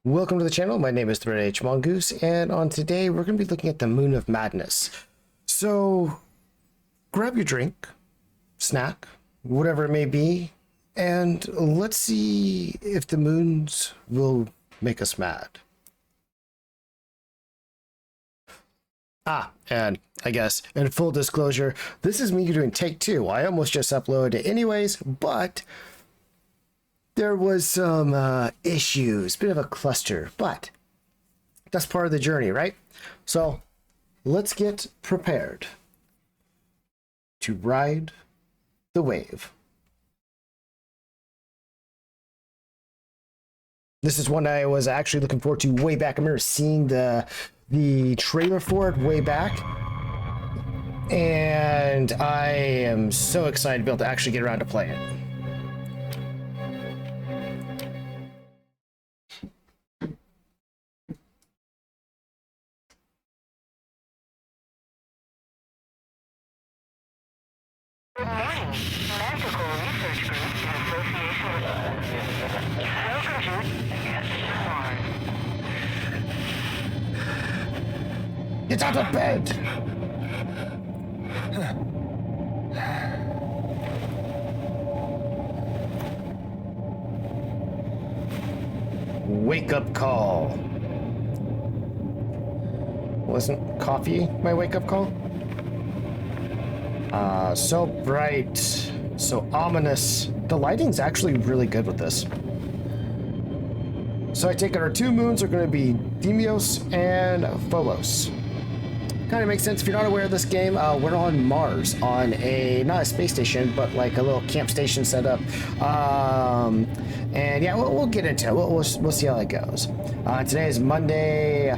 Welcome to the channel. My name is ThreadH Mongoose, and on today we're going to be looking at the Moon of Madness. So grab your drink, snack, whatever it may be, and let's see if the moons will make us mad. And I guess in full disclosure, this is me doing take two. I almost just uploaded it anyways, but there was some issues, bit of a cluster, but that's part of the journey, right? So let's get prepared to ride the wave. This is one I was actually looking forward to way back. I remember seeing the trailer for it way back, and I am so excited to be able to actually get around to play it. Good morning. Magical Research Group in association with Welcome to Get out of bed! Wake up call. Wasn't coffee my wake up call? So bright, so ominous. The lighting's actually really good with this. So I take it our two moons are going to be Deimos and Phobos. Kind of makes sense if you're not aware of this game. We're on Mars, on not a space station, but like a little camp station set up. And yeah, we'll get into it. We'll see how that goes. Today is Monday,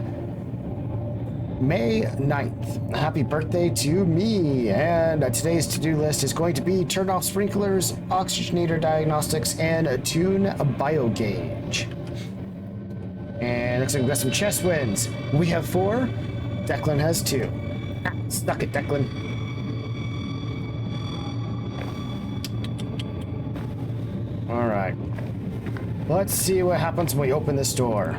May 9th. Happy birthday to me. And today's to-do list is going to be turn off sprinklers, oxygenator diagnostics, and tune a biogauge. And looks like we've got some chest wins. We have 4. Declan has 2. Stuck it, Declan. All right. Let's see what happens when we open this door.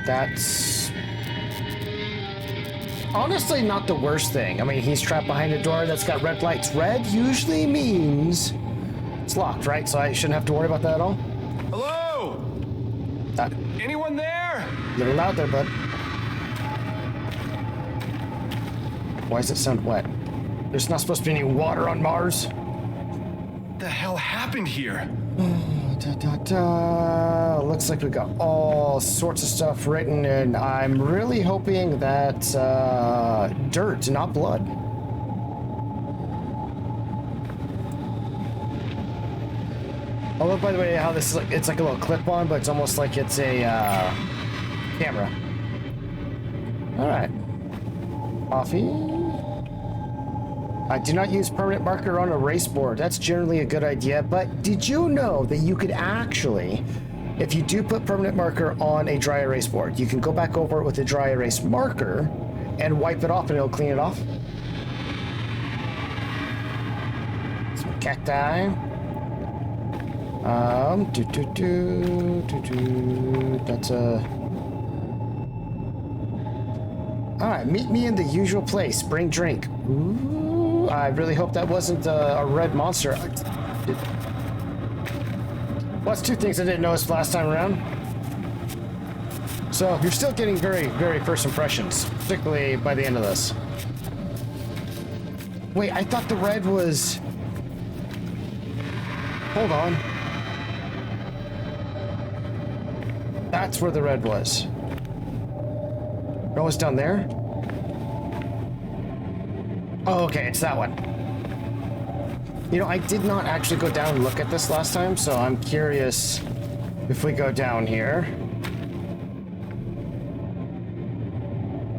That's honestly not the worst thing. I mean, he's trapped behind a door that's got red lights. Red usually means it's locked, right? So I shouldn't have to worry about that at all. Hello? Anyone there? A little loud there, bud. Why does it sound wet? There's not supposed to be any water on Mars. What the hell happened here? Looks like we got all sorts of stuff written, and I'm really hoping that dirt, not blood. I love, by the way, how this is like, it's like a little clip-on, but it's almost like it's a camera. All right. Coffee. Do not use permanent marker on a race board. That's generally a good idea, but did you know that you could actually, if you do put permanent marker on a dry erase board, you can go back over it with a dry erase marker and wipe it off and it'll clean it off? Some cacti. That's a... All right, meet me in the usual place. Bring drink. Ooh, I really hope that wasn't a red monster. Well, that's 2 things I didn't notice last time around. So you're still getting very, very first impressions, particularly by the end of this. Wait, I thought the red was... Hold on. That's where the red was. Oh, it's down there? Oh, okay, it's that one. You know, I did not actually go down and look at this last time, so I'm curious if we go down here.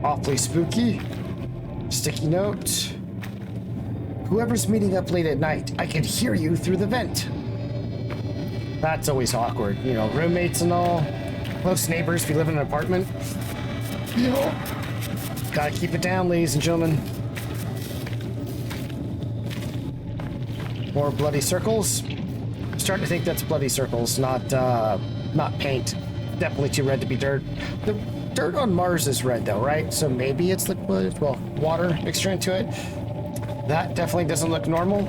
Awfully spooky. Sticky note. Whoever's meeting up late at night, I can hear you through the vent. That's always awkward. You know, roommates and all. Close neighbors if you live in an apartment. You know, gotta keep it down, ladies and gentlemen. More bloody circles. starting to think that's bloody circles, not paint. Definitely too red to be dirt. The dirt on Mars is red though, right? So maybe it's liquid, well, water mixture into it. That definitely doesn't look normal.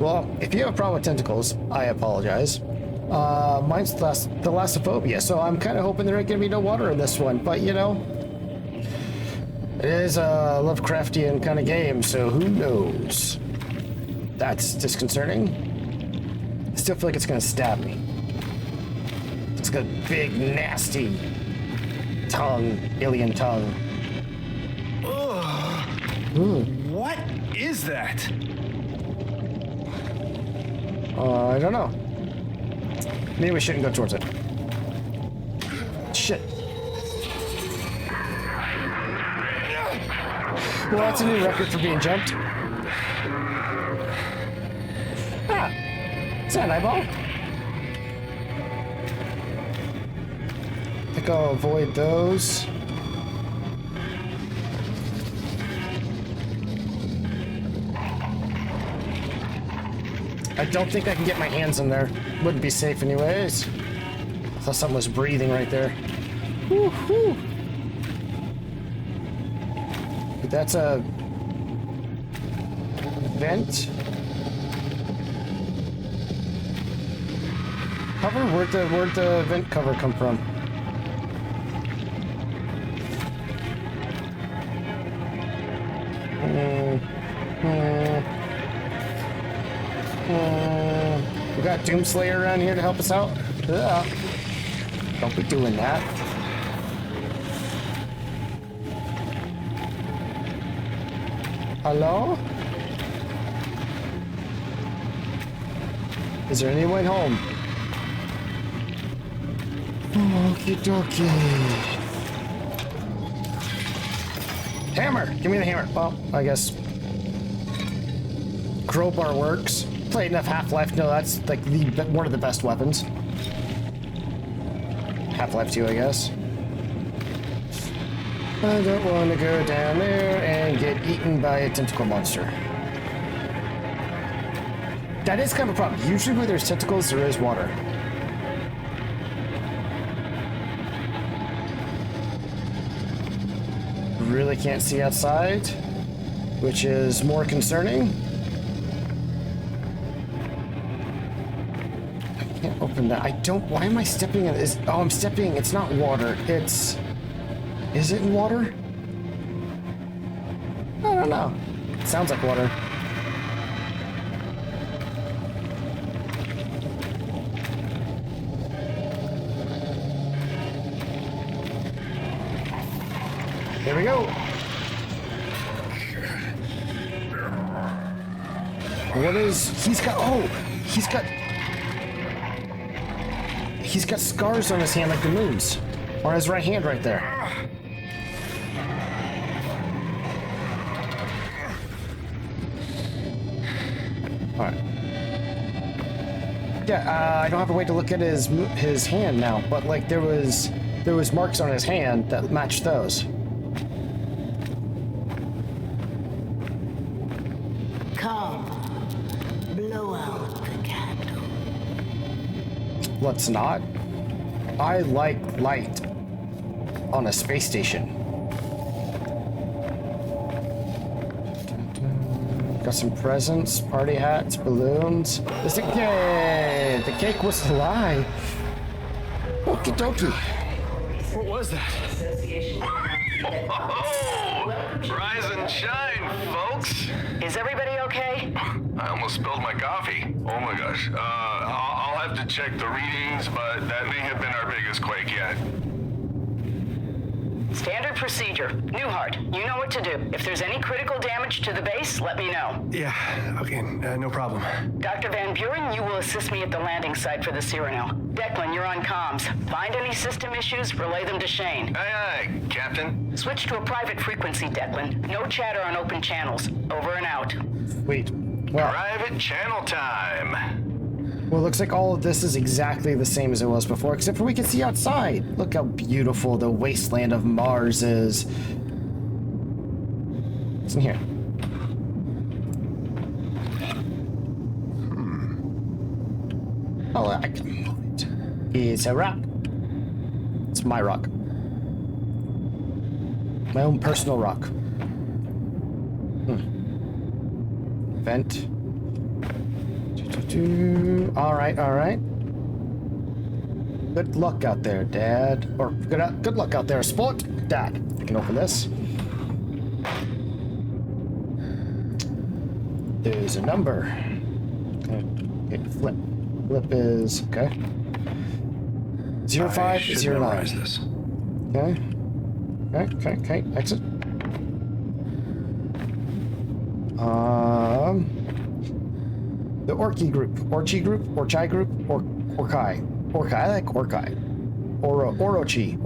Well, if you have a problem with tentacles, I apologize. Mine's thalassophobia, so I'm kind of hoping there ain't gonna be no water in this one, but you know, it is a Lovecraftian kind of game, so who knows? That's disconcerting. I still feel like it's gonna stab me. It's got a big, nasty tongue, alien tongue. What is that? I don't know. Maybe we shouldn't go towards it. Shit. Well, that's a new record for being jumped. Ah, is that an eyeball? I think I'll avoid those. I don't think I can get my hands in there. Wouldn't be safe anyways. I thought someone was breathing right there. Woo-hoo. That's a vent. Cover? Where'd the vent cover come from? We got Doomslayer around here to help us out. Ugh. Don't be doing that. Hello? Is there anyone home? Okie dokie. Hammer! Give me the hammer. Well, I guess crowbar works. Played enough Half-Life. No, that's like one of the best weapons. Half-Life 2, I guess. I don't want to go down there and get eaten by a tentacle monster. That is kind of a problem. Usually where there's tentacles, there is water. Really can't see outside, which is more concerning. I can't open that. I don't. Why am I stepping in this? Oh, I'm stepping. It's not water. It's. Is it in water? I don't know. It sounds like water. Here we go. What is... He's got scars on his hand like the moon's. On his right hand right there. Alright. Yeah, I don't have a way to look at his hand now, but like there was marks on his hand that matched those. Come, blow out the candle. Let's not. I like light on a space station. Got some presents, party hats, balloons. Yay! The cake was a lie. Okie dokie. What was that? Oh, rise and shine, folks. Is everybody okay? I almost spilled my coffee. Oh my gosh. I'll have to check the readings, but that may have been our biggest quake yet. Standard procedure. Newhart, you know what to do. If there's any critical damage to the base, let me know. Yeah, okay, no problem. Dr. Van Buren, you will assist me at the landing site for the Cyrano. Declan, you're on comms. Find any system issues, relay them to Shane. Aye, aye, Captain. Switch to a private frequency, Declan. No chatter on open channels. Over and out. Sweet. Well, Private channel time. well, looks like all of this is exactly the same as it was before, except for we can see outside. Look how beautiful the wasteland of Mars is. What's in here? Oh, I can move it. It's a rock. It's my rock. My own personal rock. Vent. All right, all right. Good luck out there, Dad. Or good luck out there, sport. Dad, you can open this. There's a number. Okay, flip. Flip is okay. 0509. Memorize this. Okay. Okay. Exit. The Orchai group, Orchai group, Orchai. I like Orchai. Orochi.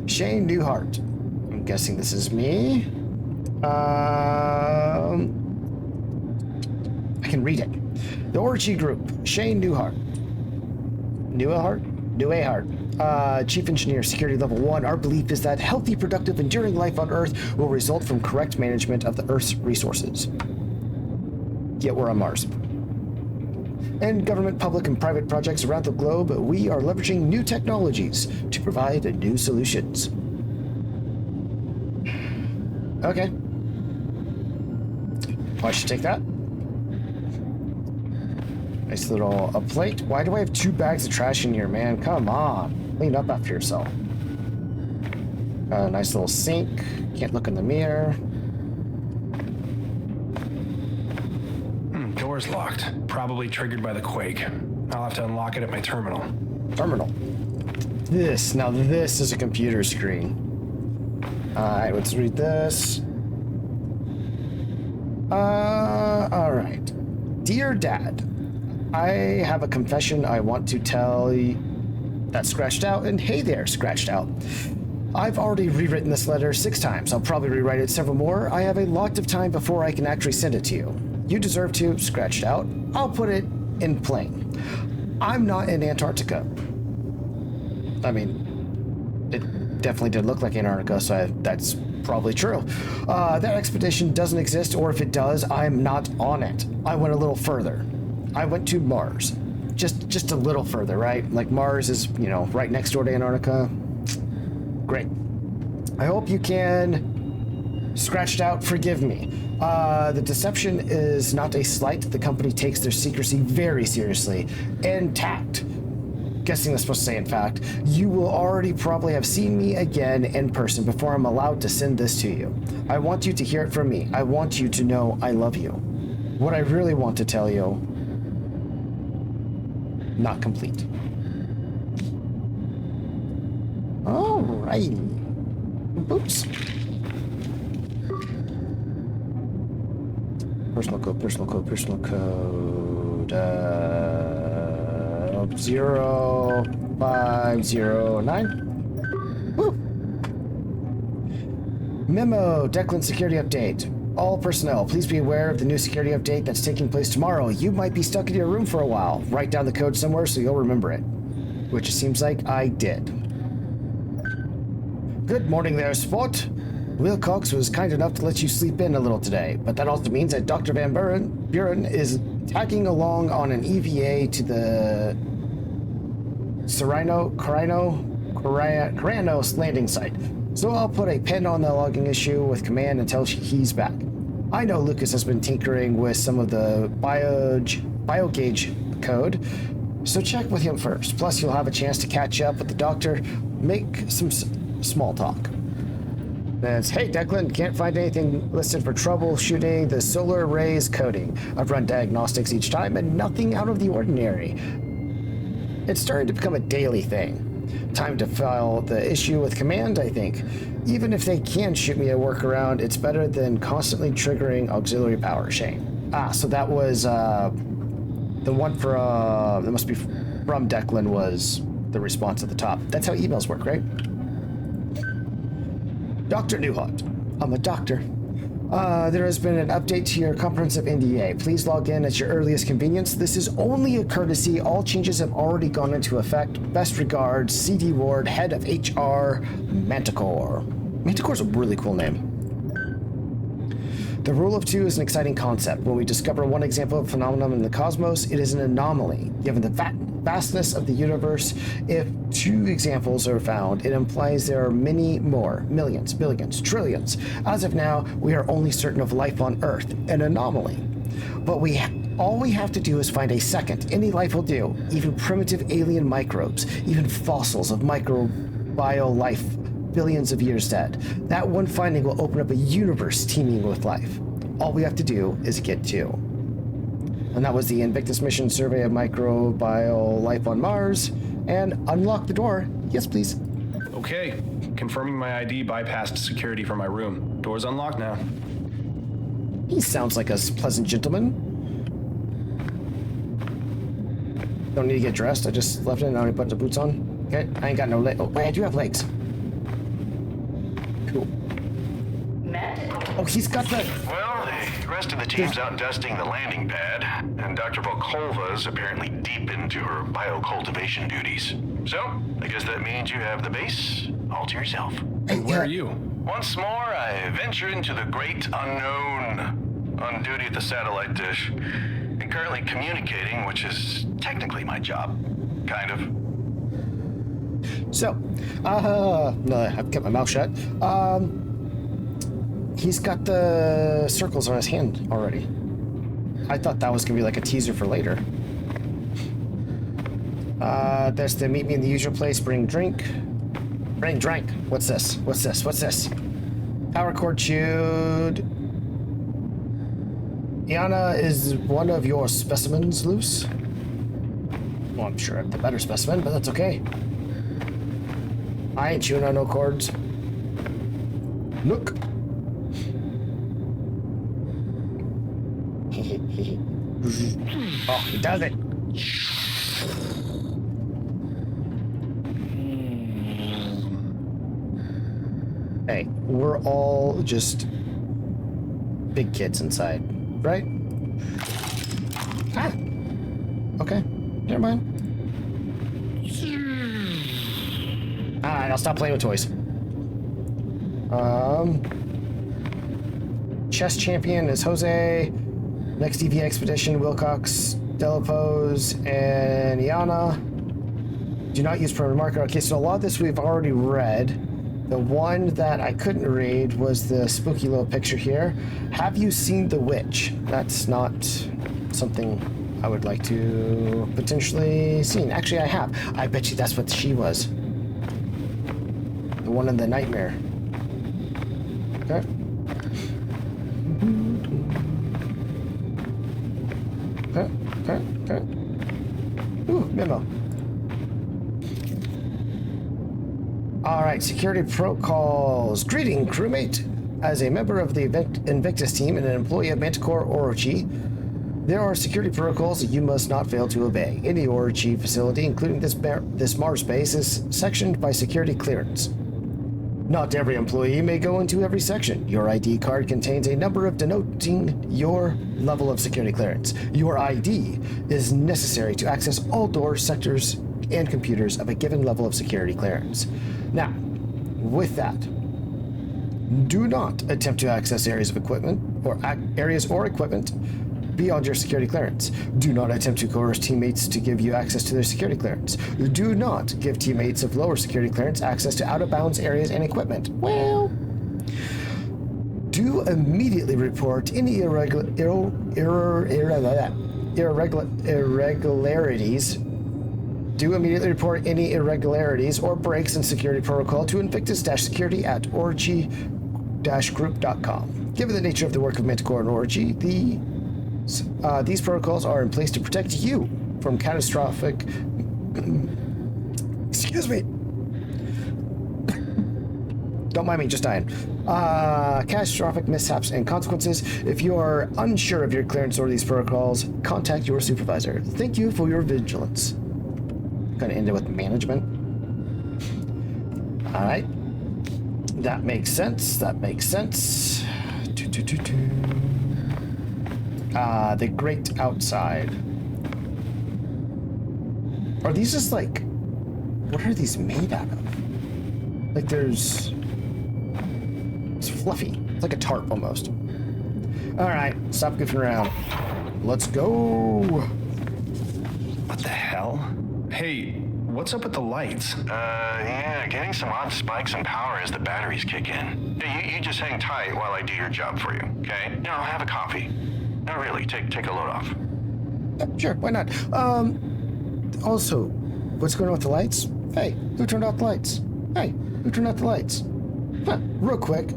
Shane Newhart. I'm guessing this is me. I can read it. The Orchai group, Shane Newhart. Newhart. Chief Engineer, Security Level 1. Our belief is that healthy, productive, enduring life on Earth will result from correct management of the Earth's resources. Yet we're on Mars. In government, public, and private projects around the globe, we are leveraging new technologies to provide new solutions. Okay. I should take that. Nice little plate. Why do I have 2 bags of trash in here, man? Come on. Clean up after yourself. Nice little sink. Can't look in the mirror. Door's locked. Probably triggered by the quake. I'll have to unlock it at my terminal. Now this is a computer screen. Alright, let's read this. Alright. Dear Dad, I have a confession I want to tell you. That's scratched out, and hey there, scratched out. I've already rewritten this letter 6 times. I'll probably rewrite it several more. I have a lot of time before I can actually send it to you. You deserve to, scratched out. I'll put it in plain. I'm not in Antarctica. I mean, it definitely did look like Antarctica, so that's probably true. That expedition doesn't exist, or if it does, I'm not on it. I went a little further. I went to Mars. Just a little further, right? Like Mars is, right next door to Antarctica. Great. I hope you can, scratched out, forgive me. The deception is not a slight. The company takes their secrecy very seriously. Intact. Guessing that's supposed to say in fact. You will already probably have seen me again in person before I'm allowed to send this to you. I want you to hear it from me. I want you to know I love you. What I really want to tell you, not complete. Alrighty. Oops. Personal code. 0509. Woo. Memo, Declan security update. All personnel, please be aware of the new security update that's taking place tomorrow. You might be stuck in your room for a while. Write down the code somewhere so you'll remember it. Which it seems like I did. Good morning there, Sport. Wilcox was kind enough to let you sleep in a little today, but that also means that Dr. Van Buren is tagging along on an EVA to the Caranos landing site. So I'll put a pin on the logging issue with command until he's back. I know Lucas has been tinkering with some of the biogauge code, so check with him first. Plus, you'll have a chance to catch up with the doctor, make some small talk. That's, hey Declan, can't find anything listed for troubleshooting the solar arrays coding. I've run diagnostics each time and nothing out of the ordinary. It's starting to become a daily thing. Time to file the issue with command, I think. Even if they can shoot me a workaround, it's better than constantly triggering auxiliary power. Shane. So that was the one for that must be from Declan was the response at the top. That's how emails work, right? Dr. Newhart. I'm a doctor. There has been an update to your comprehensive NDA. Please log in at your earliest convenience. This is only a courtesy. All changes have already gone into effect. Best regards, CD Ward, head of HR, Manticore. Manticore's a really cool name. The rule of two is an exciting concept. When we discover one example of a phenomenon in the cosmos, it is an anomaly. Given the vastness of the universe, if two examples are found, it implies there are many more, millions, billions, trillions. As of now, we are only certain of life on Earth, an anomaly. But all we have to do is find a second. Any life will do, even primitive alien microbes, even fossils of microbial life billions of years dead. That one finding will open up a universe teeming with life. All we have to do is get two. And that was the Invictus mission survey of microbial life on Mars. And unlock the door. Yes, please. Okay, confirming my ID bypassed security for my room. Door's unlocked now. He sounds like a pleasant gentleman. Don't need to get dressed. I just left it and I only put the boots on. Okay, I ain't got no legs. Oh, wait, I do have legs. Cool. Oh, he's got the... Well, the rest of the team's out dusting the landing pad, and Dr. Volkova's apparently deep into her biocultivation duties. So, I guess that means you have the base all to yourself. And where are you? Once more, I venture into the great unknown, on duty at the satellite dish, and currently communicating, which is technically my job. Kind of. So, no, I've kept my mouth shut. He's got the circles on his hand already. I thought that was gonna be like a teaser for later. There's the meet me in the usual place, bring drink. Bring drink. What's this? What's this? What's this? Power cord chewed. Iana, is one of your specimens loose? Well, I'm sure I have the better specimen, but that's okay. I ain't chewing on no cords. Look. Oh, he does it. Hey, we're all just big kids inside, right? Ah. Okay, never mind. Alright, I'll stop playing with toys. Chess champion is Jose. Next EV expedition, Wilcox, Delapose, and Iana. Do not use permanent marker. Okay, so a lot of this we've already read. The one that I couldn't read was the spooky little picture here. Have you seen The Witch? That's not something I would like to potentially see. Actually, I have. I bet you that's what she was. The one in the nightmare. Okay. Okay. Ooh, memo. All right, security protocols. Greeting, crewmate. As a member of the Invictus team and an employee of Manticore Orochi, there are security protocols that you must not fail to obey. Any Orochi facility, including this Mars base, is sectioned by security clearance. Not every employee may go into every section. Your ID card contains a number denoting your level of security clearance. Your ID is necessary to access all doors, sectors, and computers of a given level of security clearance. Now, with that, do not attempt to access areas of equipment or equipment beyond your security clearance. Do not attempt to coerce teammates to give you access to their security clearance. Do not give teammates of lower security clearance access to out-of-bounds areas and equipment. Well, do immediately report any irregularities. Do immediately report any irregularities or breaks in security protocol to invictus-security@orgy-group.com. Given the nature of the work of Manticore and Orgy, these protocols are in place to protect you from catastrophic... Excuse me. Don't mind me, just dying. Catastrophic mishaps and consequences. If you are unsure of your clearance or these protocols, contact your supervisor. Thank you for your vigilance. Gonna end it with management. All right. That makes sense. That makes sense. The great outside. Are these just like... What are these made out of? Like there's... It's fluffy. It's like a tarp almost. Alright, stop goofing around. Let's go. What the hell? Hey, what's up with the lights? Yeah, getting some odd spikes in power as the batteries kick in. Hey, you just hang tight while I do your job for you, okay? You know, have a coffee. No, really, take a load off. Sure, why not? Also, what's going on with the lights? Hey, who turned off the lights? Hey, who turned off the lights? Huh, real quick.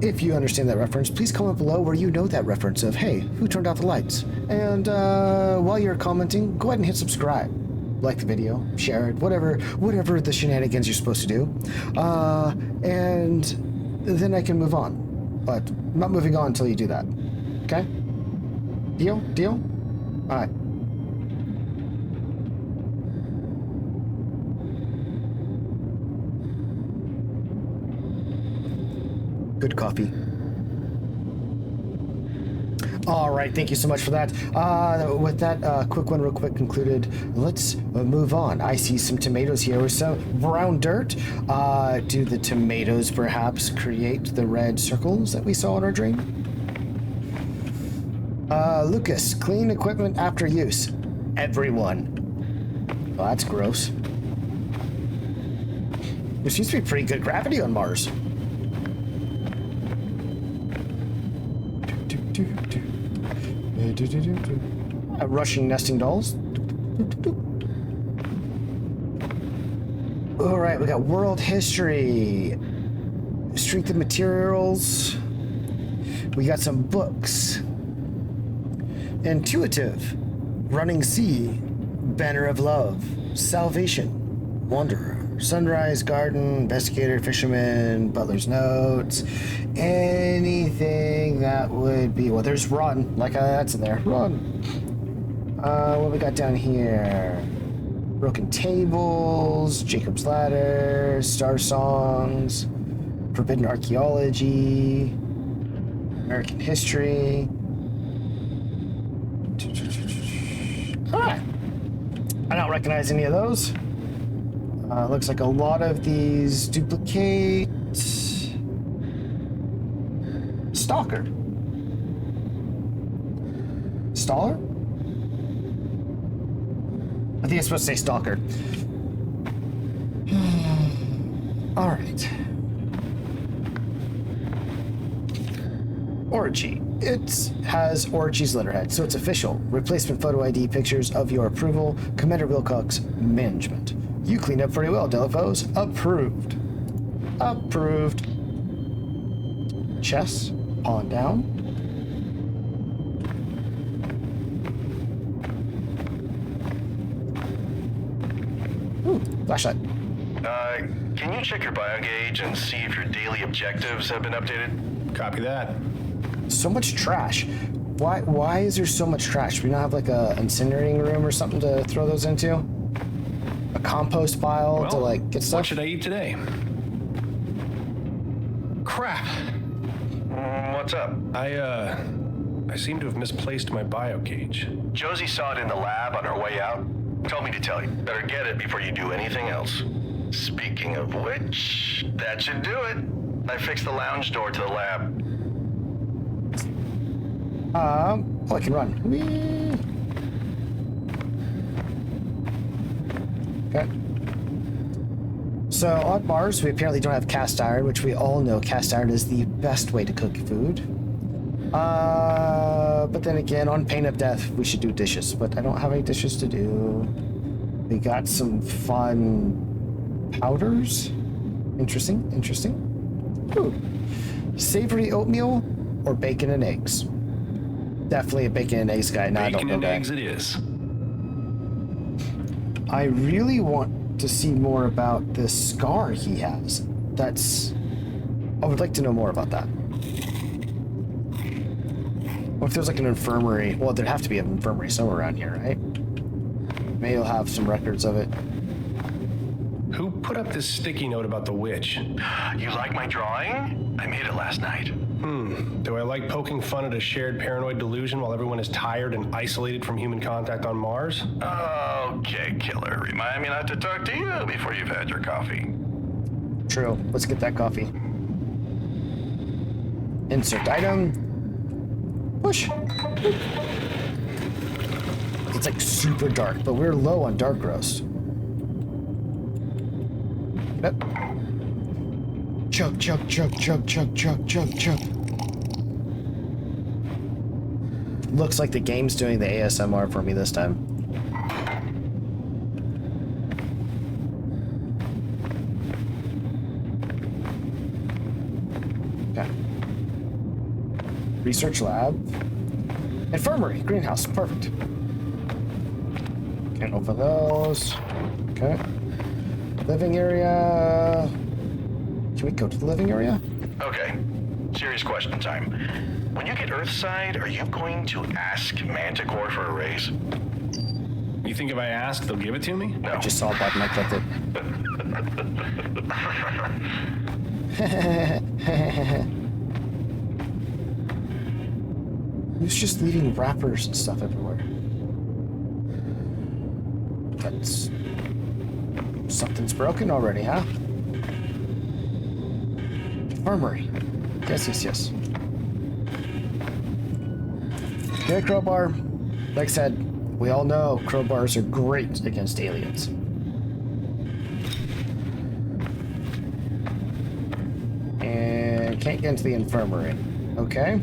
If you understand that reference, please comment below where you know that reference of, hey, who turned off the lights? And while you're commenting, go ahead and hit subscribe. Like the video, share it, whatever the shenanigans you're supposed to do. And then I can move on. But I'm not moving on until you do that. Okay? Deal? Deal? Alright. Good coffee. All right, thank you so much for that. With that quick one real quick concluded, let's move on. I see some tomatoes here with some brown dirt. Do the tomatoes perhaps create the red circles that we saw in our dream? Lucas, clean equipment after use. Everyone. Oh, that's gross. There seems to be pretty good gravity on Mars. Russian nesting dolls. All right, we got world history, strength of materials. We got some books. Intuitive, running sea, banner of love, salvation, wanderer, sunrise garden, investigator, fisherman, butler's notes, anything that would be, well, there's run, like that's in there, run. What we got down here? Broken tables, Jacob's ladder, star songs, forbidden archaeology, American history. Alright. I don't recognize any of those. Looks like a lot of these duplicate Stalker. Staller? I think it's supposed to say Stalker. Alright. Orgy. It has Orgy's letterhead, so it's official. Replacement photo ID pictures of your approval. Commander Wilcox, management. You cleaned up very well, Delafos. Approved. Approved. Chess. Pawn down. Ooh, flashlight. Can you check your biogauge and see if your daily objectives have been updated? Copy that. So much trash. Why is there so much trash? Do we not have like a incinerating room or something to throw those into? A compost pile to like get stuff? What should I eat today? Crap. What's up? I seem to have misplaced my biogauge. Josie saw it in the lab on her way out. Told me to tell you. Better get it before you do anything else. Speaking of which, that should do it. I fixed the lounge door to the lab. Oh, I can run. Whee! Okay. So on Mars, we apparently don't have cast iron, which we all know cast iron is the best way to cook food. But then again, on pain of death, we should do dishes, but I don't have any dishes to do. We got some fun powders. Interesting, interesting. Ooh. Savory oatmeal or bacon and eggs? Definitely a bacon and eggs guy. Nah, Bacon and eggs it is. I really want to see more about this scar he has. I would like to know more about that. What if there's like an infirmary? Well, there'd have to be an infirmary somewhere around here, right? Maybe you'll have some records of it. Who put up this sticky note about the witch? You like my drawing? I made it last night. Do I like poking fun at a shared paranoid delusion while everyone is tired and isolated from human contact on Mars? Okay, killer. Remind me not to talk to you before you've had your coffee. True. Let's get that coffee. Insert item. Push. It's like super dark, but we're low on dark roast. Yep. Chug, chug, chug, chug, chug, chug, chug, chug. Looks like the game's doing the ASMR for me this time. Okay. Research lab. Infirmary. Greenhouse. Perfect. Can't open those. Okay. Living area. Can we go to the living area? Okay, serious question time. When you get Earthside, are you going to ask Manticore for a raise? You think if I ask, they'll give it to me? No. I just saw a button. I clicked it. Who's just leaving wrappers and stuff everywhere? That's... Something's broken already, huh? Armory. Yes. Okay, crowbar. Like I said, we all know crowbars are great against aliens. And can't get into the infirmary. Okay.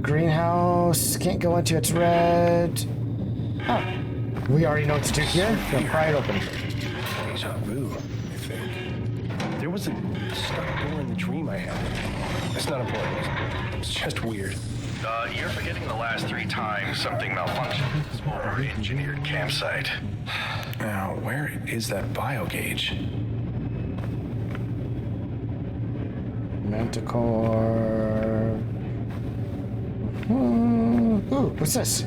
Greenhouse. Can't go into, it's red. Oh. We already know what to do here. Gonna pry it open. Deja vu, I think. There was a stuck door in the dream I had. It's not important. It's just weird. You're forgetting the last 3 times something malfunctioned or engineered campsite. Now, where is that bio gauge? Manticore. Ooh, what's this?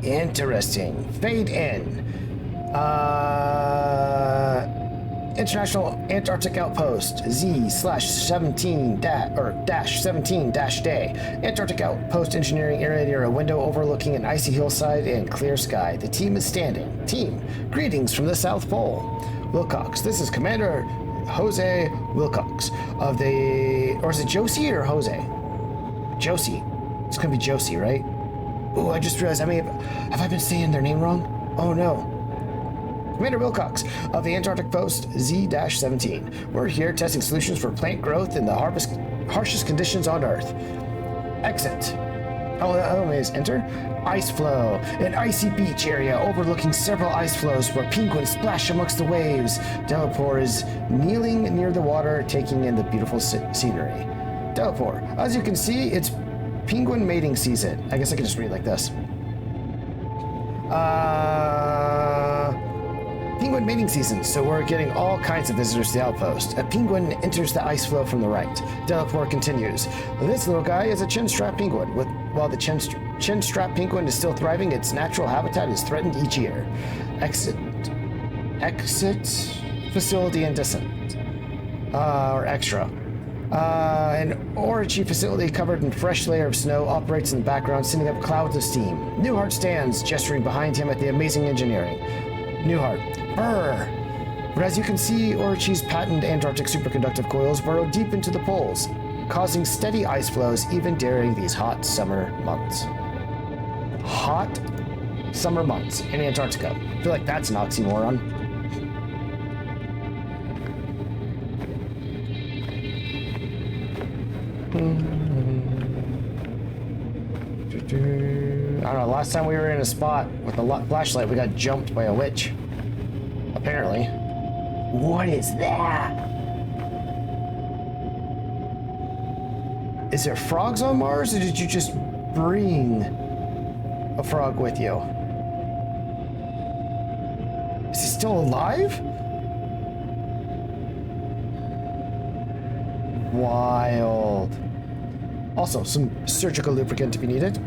Interesting. Fade in. International Antarctic Outpost Z/17-day. Antarctic Outpost engineering area near a window overlooking an icy hillside and clear sky. The team is standing. Team, greetings from the South Pole. Wilcox, this is Commander Jose Wilcox of the... Or is it Josie or Jose? Josie. It's gonna be Josie, right? Oh, I just realized have I been saying their name wrong? Oh no. Commander Wilcox of the Antarctic Post Z-17. We're here testing solutions for plant growth in the harshest conditions on Earth. Exit. Is enter. Ice flow. An icy beach area overlooking several ice flows where penguins splash amongst the waves. Delapore is kneeling near the water, taking in the beautiful scenery. Delapore. As you can see, it's penguin mating season. I guess I can just read like this. Penguin mating season, so we're getting all kinds of visitors to the outpost. A penguin enters the ice flow from the right. Delapore continues. This little guy is a chin-strap penguin. While the chin-strap penguin is still thriving, its natural habitat is threatened each year. Exit facility and descent. Or extra. An orangey facility covered in fresh layer of snow operates in the background, sending up clouds of steam. Newhart stands, gesturing behind him at the amazing engineering. Newhart. Brr. But as you can see, Orangey's patented Antarctic superconductive coils burrow deep into the poles, causing steady ice flows even during these hot summer months. Hot summer months in Antarctica. I feel like that's an oxymoron. I don't know, last time we were in a spot with a flashlight, we got jumped by a witch. Apparently. What is that? Is there frogs on Mars, or did you just bring a frog with you? Is he still alive? Wild. Also, some surgical lubricant if you need it.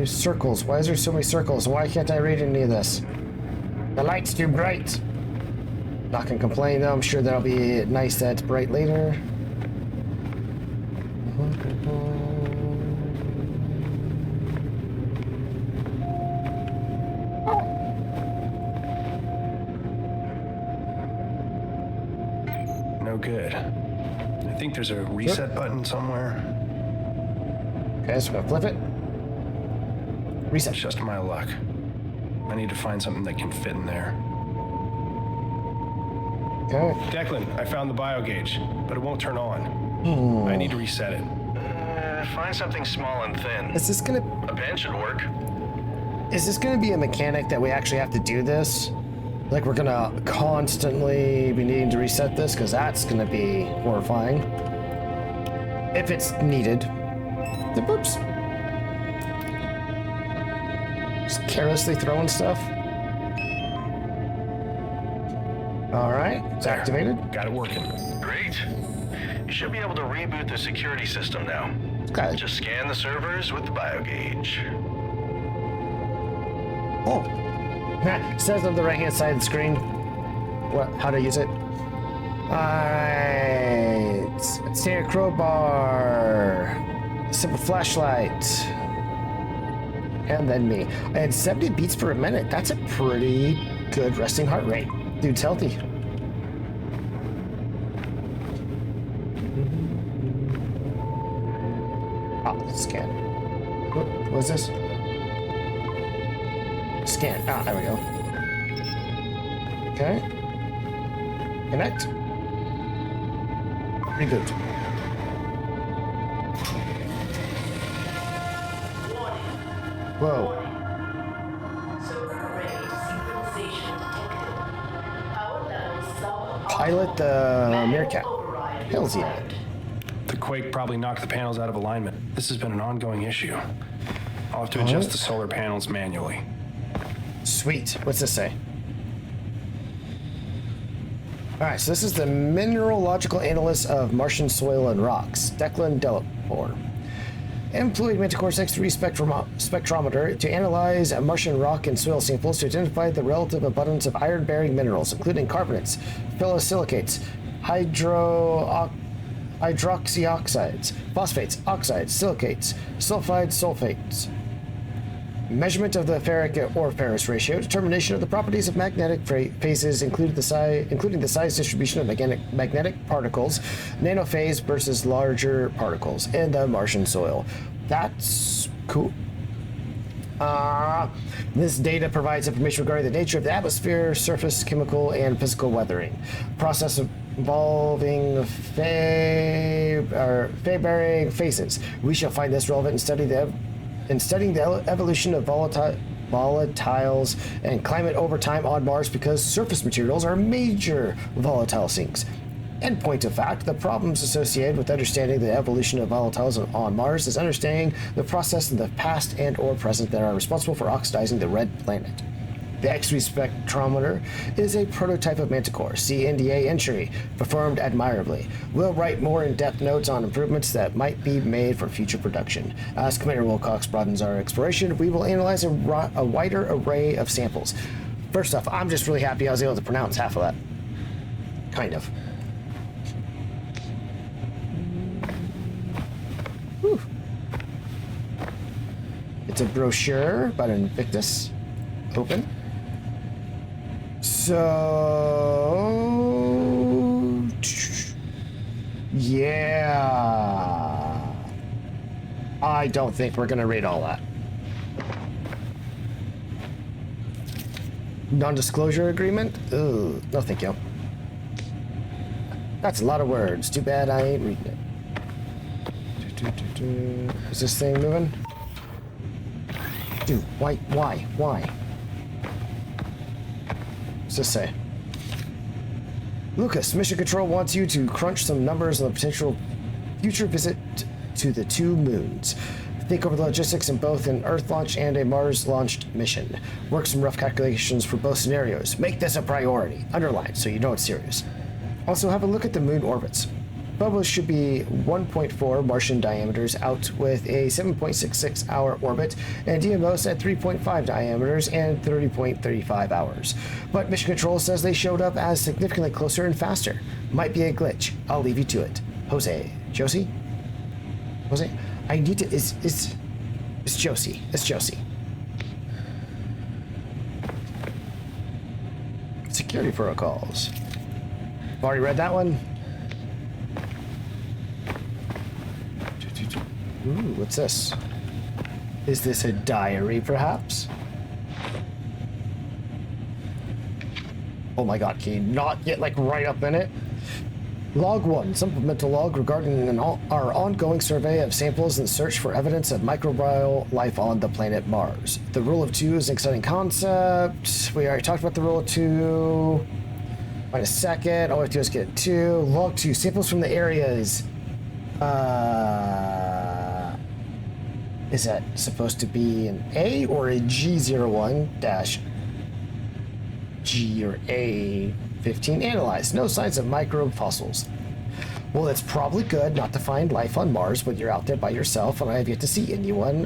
Circles. Why is there so many circles? Why can't I read any of this? The light's too bright. Not gonna complain though. I'm sure that'll be nice that it's bright later. No good. I think there's a reset button somewhere. Okay, so we're gonna flip it. Reset. It's just my luck. I need to find something that can fit in there. Okay. Declan, I found the bio gauge, but it won't turn on. I need to reset it. Find something small and thin. Is this gonna be a mechanic that we actually have to do this? Like we're gonna constantly be needing to reset this? Because that's gonna be horrifying. If it's needed. The boops. Just carelessly throwing stuff. Alright, it's activated. Got it working. Great. You should be able to reboot the security system now. Got it. Just scan the servers with the bio gauge. Oh. It says on the right hand side of the screen how to use it. Alright. Standard crowbar. Simple flashlight. And then me. And 70 beats per minute. That's a pretty good resting heart rate. Dude's healthy. Scan. What is this? Scan. Ah, there we go. Okay. Connect. Reboot. Whoa. Pilot the Meerkat. Hell's yeah. The quake probably knocked the panels out of alignment. This has been an ongoing issue. I'll have to adjust the solar panels manually. Sweet. What's this say? Alright, so this is the mineralogical analyst of Martian soil and rocks, Declan Delapore. Employed Manticore's X3 spectrometer to analyze Martian rock and soil samples to identify the relative abundance of iron-bearing minerals, including carbonates, phyllosilicates, hydroxyoxides, phosphates, oxides, silicates, sulfides, sulfates. Measurement of the ferric or ferrous ratio, determination of the properties of magnetic phases, including the size distribution of magnetic particles, nanophase versus larger particles in the Martian soil. That's cool. This data provides information regarding the nature of the atmosphere, surface, chemical, and physical weathering. Process involving Fay-bearing phases. We shall find this relevant in studying the evolution of volatiles and climate over time on Mars, because surface materials are major volatile sinks. In point of fact, the problems associated with understanding the evolution of volatiles on Mars is understanding the process in the past and or present that are responsible for oxidizing the red planet. The X-ray spectrometer is a prototype of Manticore. See NDA entry. Performed admirably. We'll write more in-depth notes on improvements that might be made for future production. As Commander Wilcox broadens our exploration, we will analyze a wider array of samples. First off, I'm just really happy I was able to pronounce half of that. Kind of. Whew. It's a brochure about Invictus. Open. So, yeah, I don't think we're gonna read all that. Non-disclosure agreement? Ooh, no thank you. That's a lot of words. Too bad I ain't reading it. Is this thing moving? Dude, why? What's this say? Lucas, Mission Control wants you to crunch some numbers on the potential future visit to the 2 moons. Think over the logistics in both an Earth launch and a Mars-launched mission. Work some rough calculations for both scenarios. Make this a priority. Underline so you know it's serious. Also, have a look at the moon orbits. Bubbles should be 1.4 Martian diameters out with a 7.66 hour orbit, and DMOs at 3.5 diameters and 30.35 hours. But Mission Control says they showed up as significantly closer and faster. Might be a glitch. I'll leave you to it. Jose. Josie? Was it? I need to. It's Josie. It's Josie. Security protocols. I've already read that one. Ooh, what's this? Is this a diary, perhaps? Oh my god, can you not get, like, right up in it? Log 1, supplemental log regarding our ongoing survey of samples and search for evidence of microbial life on the planet Mars. The rule of 2 is an exciting concept. We already talked about the rule of 2. Wait a second. All we have to do is get 2. Log 2, samples from the areas. Is that supposed to be an A or a G01 dash G or A15 analyzed? No signs of microbe fossils. Well, it's probably good not to find life on Mars when you're out there by yourself, and I have yet to see anyone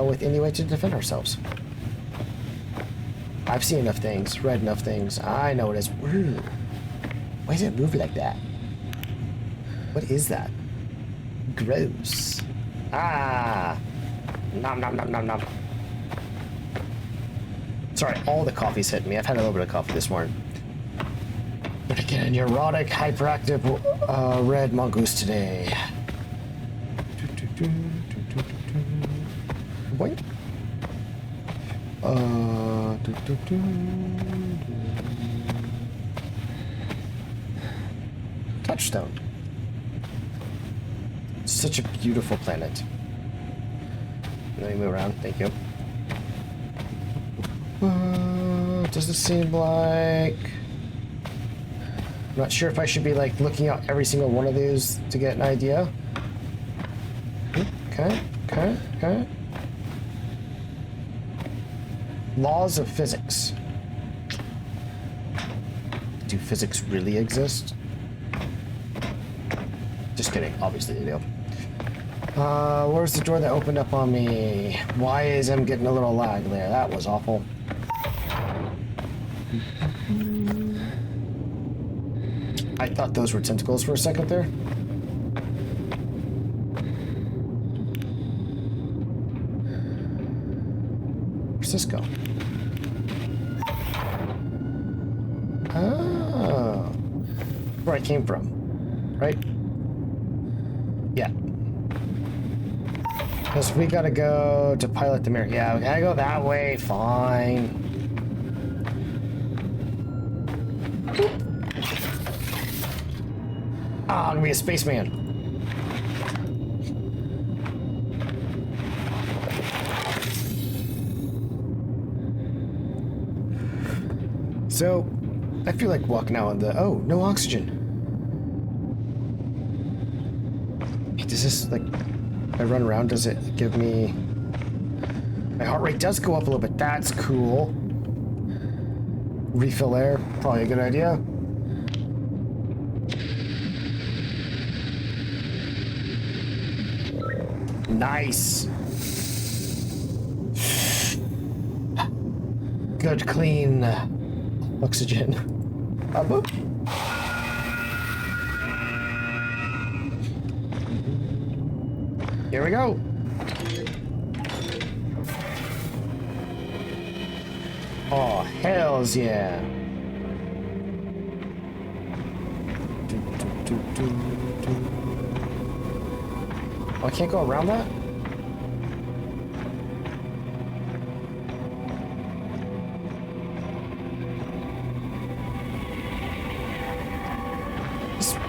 with any way to defend ourselves. I've seen enough things, read enough things. I know it is. Ooh. Why does it move like that? What is that? Gross. Ah. Nom nom nom nom nom. Sorry, all the coffee's hitting me. I've had a little bit of coffee this morning. But again, a neurotic, hyperactive red mongoose today. Boink. Touchstone. Such a beautiful planet. Let me move around, thank you. Does it seem like... I'm not sure if I should be like looking at every single one of these to get an idea. Okay. Laws of physics. Do physics really exist? Just kidding, obviously they do. Where's the door that opened up on me? Why is I'm getting a little lag there? That was awful. I thought those were tentacles for a second there. Where's this go? Oh. Where I came from, right? Yeah. Because we gotta go to pilot the mirror. Yeah, we gotta go that way. Fine. Ah, I'm gonna be a spaceman. So, I feel like walking out on the... Oh, no oxygen. Does this, like... If I run around, does it give me... My heart rate does go up a little bit. That's cool. Refill air. Probably a good idea. Nice. Good, clean oxygen. Boop. Here we go. Oh, hells yeah. Oh, I can't go around that?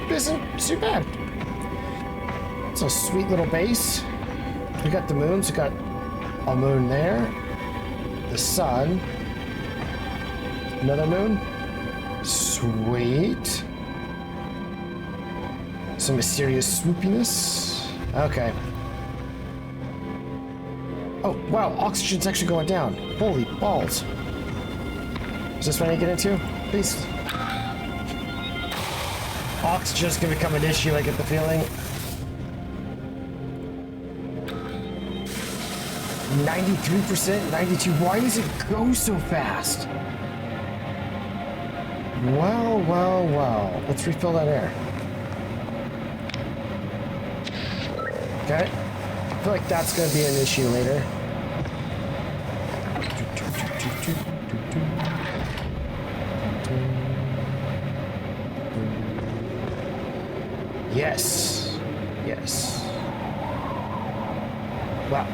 This isn't too bad. It's a sweet little base. We got the moons. We got a moon there. The sun. Another moon. Sweet. Some mysterious swoopiness. Okay. Oh, wow. Oxygen's actually going down. Holy balls. Is this what I get into? Please. Oxygen's gonna become an issue, I get the feeling. 93%, 92. Why does it go so fast? Well. Let's refill that air. Okay. I feel like that's going to be an issue later. Yes. Yes. Wow.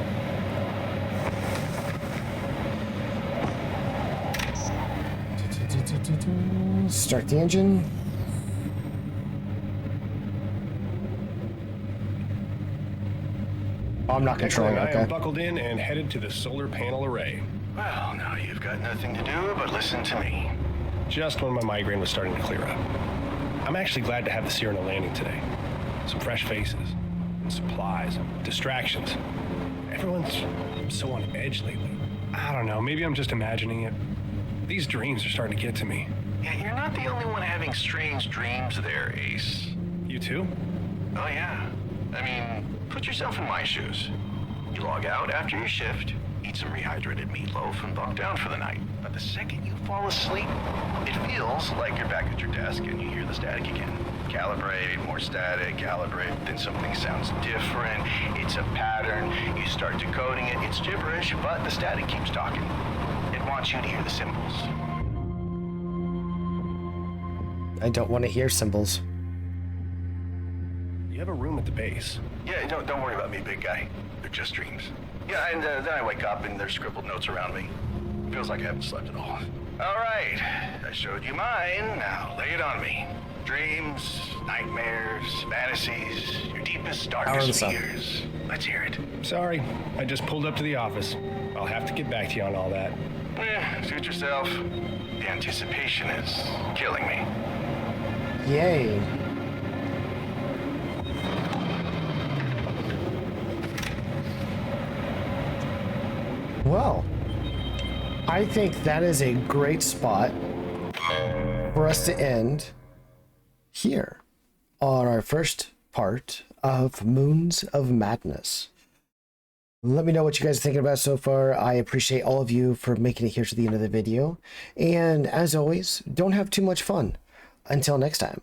Start the engine. Oh, I'm not controlling it, I okay. am buckled in and headed to the solar panel array. Well, now you've got nothing to do but listen to me. Just when my migraine was starting to clear up. I'm actually glad to have the Cyrano landing today. Some fresh faces, supplies, distractions. Everyone's so on edge lately. I don't know, maybe I'm just imagining it. These dreams are starting to get to me. Yeah, you're not the only one having strange dreams there, Ace. You too? Oh, yeah. I mean, put yourself in my shoes. You log out after your shift, eat some rehydrated meatloaf, and bunk down for the night. But the second you fall asleep, it feels like you're back at your desk and you hear the static again. Calibrate, more static, calibrate, then something sounds different. It's a pattern. You start decoding it. It's gibberish, but the static keeps talking. It wants you to hear the symbols. I don't want to hear symbols. You have a room at the base. Yeah, don't worry about me, big guy. They're just dreams. Yeah, and then I wake up and there's scribbled notes around me. Feels like I haven't slept at all. All right, I showed you mine. Now lay it on me. Dreams, nightmares, fantasies, your deepest, darkest fears. Let's hear it. Sorry, I just pulled up to the office. I'll have to get back to you on all that. Suit yourself. The anticipation is killing me. Yay. Well, I think that is a great spot for us to end here on our first part of Moons of Madness. Let me know what you guys are thinking about so far. I appreciate all of you for making it here to the end of the video. And as always, don't have too much fun. Until next time.